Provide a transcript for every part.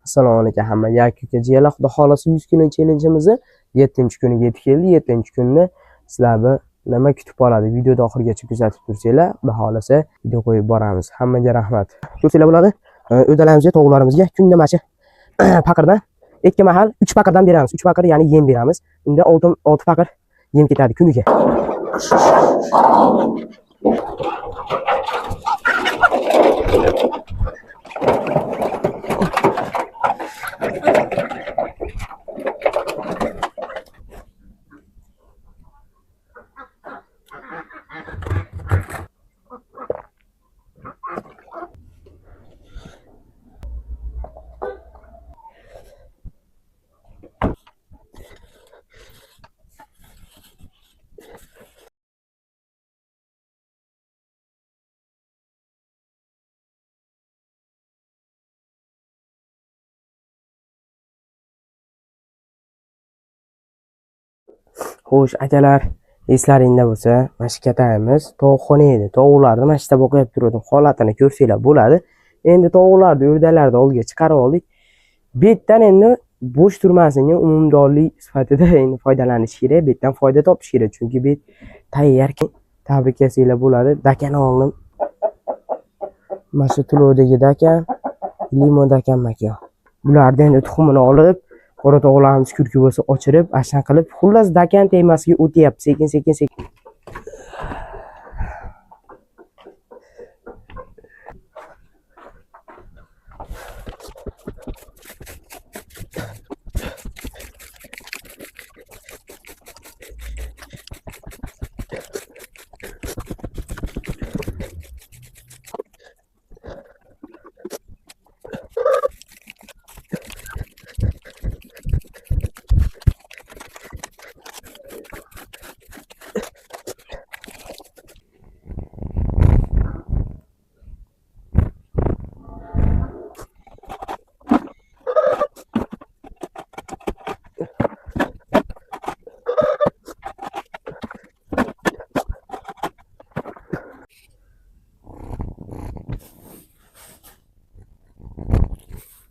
Assalomu alaykum hamma. Yakka jiyalar, xudo xolasa 100 kunlik challenge'imizni 7-kuniga yetib keldi. 7-kunni sizlarni nima kutib oladi? Videoni oxirigacha kuzatib tursanglar, xudo xolasa video qo'yib boramiz. Hammaga rahmat. Ko'rsanglar bo'ladi. O'dalarimizga, tovuqlarimizga kunda machi paqirdan 2 mahal 3 paqirdan beramiz. 3 paqir ya'ni yem beramiz. Unda 6 paqir yem ketadi kuniga. Xo'sh, akalar, eslaringda bo'lsa, mana shu katamiz tovuqxona edi. Tovuqlarni mana shu boqib turdim. Holatini ko'rsanglar bo'ladi. Endi tovuqlarni o'rdalarni oldiga chiqarib oldik. Betdan endi bo'sh turmasin, umumdorlik sifatida endi foydalanish kerak. Betdan foyda topish kerak, chunki bet tayyor. Tabriklarsanglar bo'ladi. Dakani oldim. Mana shu tulovdagi dakan, limon dakan makan. Bulardan endi tuxumini olib, qora tovuqlarimiz kurki bo'lsa ochirib, ashna qilib, xullas dakan temasiga o'tyapti. Sekin.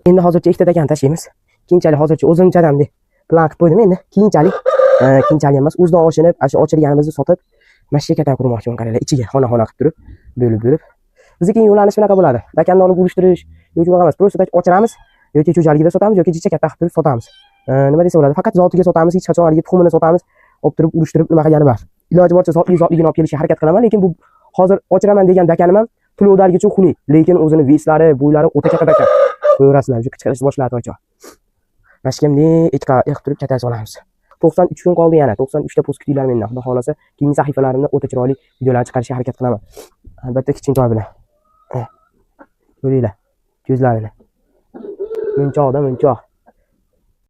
Endi hozircha ikkita dakan tashlaymiz. Keyinchalik hozircha o'zim jadamda plan qilib qo'ydim endi. Keyinchalik emas, o'zidan oshinib, shu ochirganimizni sotib, mashina kata qurmoqchiman qaranglar, ichiga xona qilib turib, bo'lib. Bizning yo'lanish shunaqa bo'ladi. Dakanni olib urishtirish yo'q emas. Просто ochiramiz yoki cho'jaligida sotamiz yoki jicha katta qilib turib sotamiz. Nima desa bo'ladi? Faqat zotiga sotamiz, hech qachon haligi tuxumini sotamiz, olib turib urishtirib nima qilgani bor. Iloji boricha zotligini olib kelishga harakat qilaman, lekin bu hozir ochiraman degan dakanim ham tulovdaligicha xunuk, lekin o'zini veslari, bo'ylari o'ta katta dakan. Ko'rasizlar, shu qichqirish boshladi ocha. Mashkamni ikka yiqib turib katasi olamiz. 93 kun qoldi yana. 93 ta post kutinglar mendan. Xudo xolasa, keyingi sahifalarimda o'ta chiroyli videolar chiqarishga harakat qilaman. Albatta kichkintoy bilan. Ko'ringlar, ko'zlarini. Munchoqda munchoq.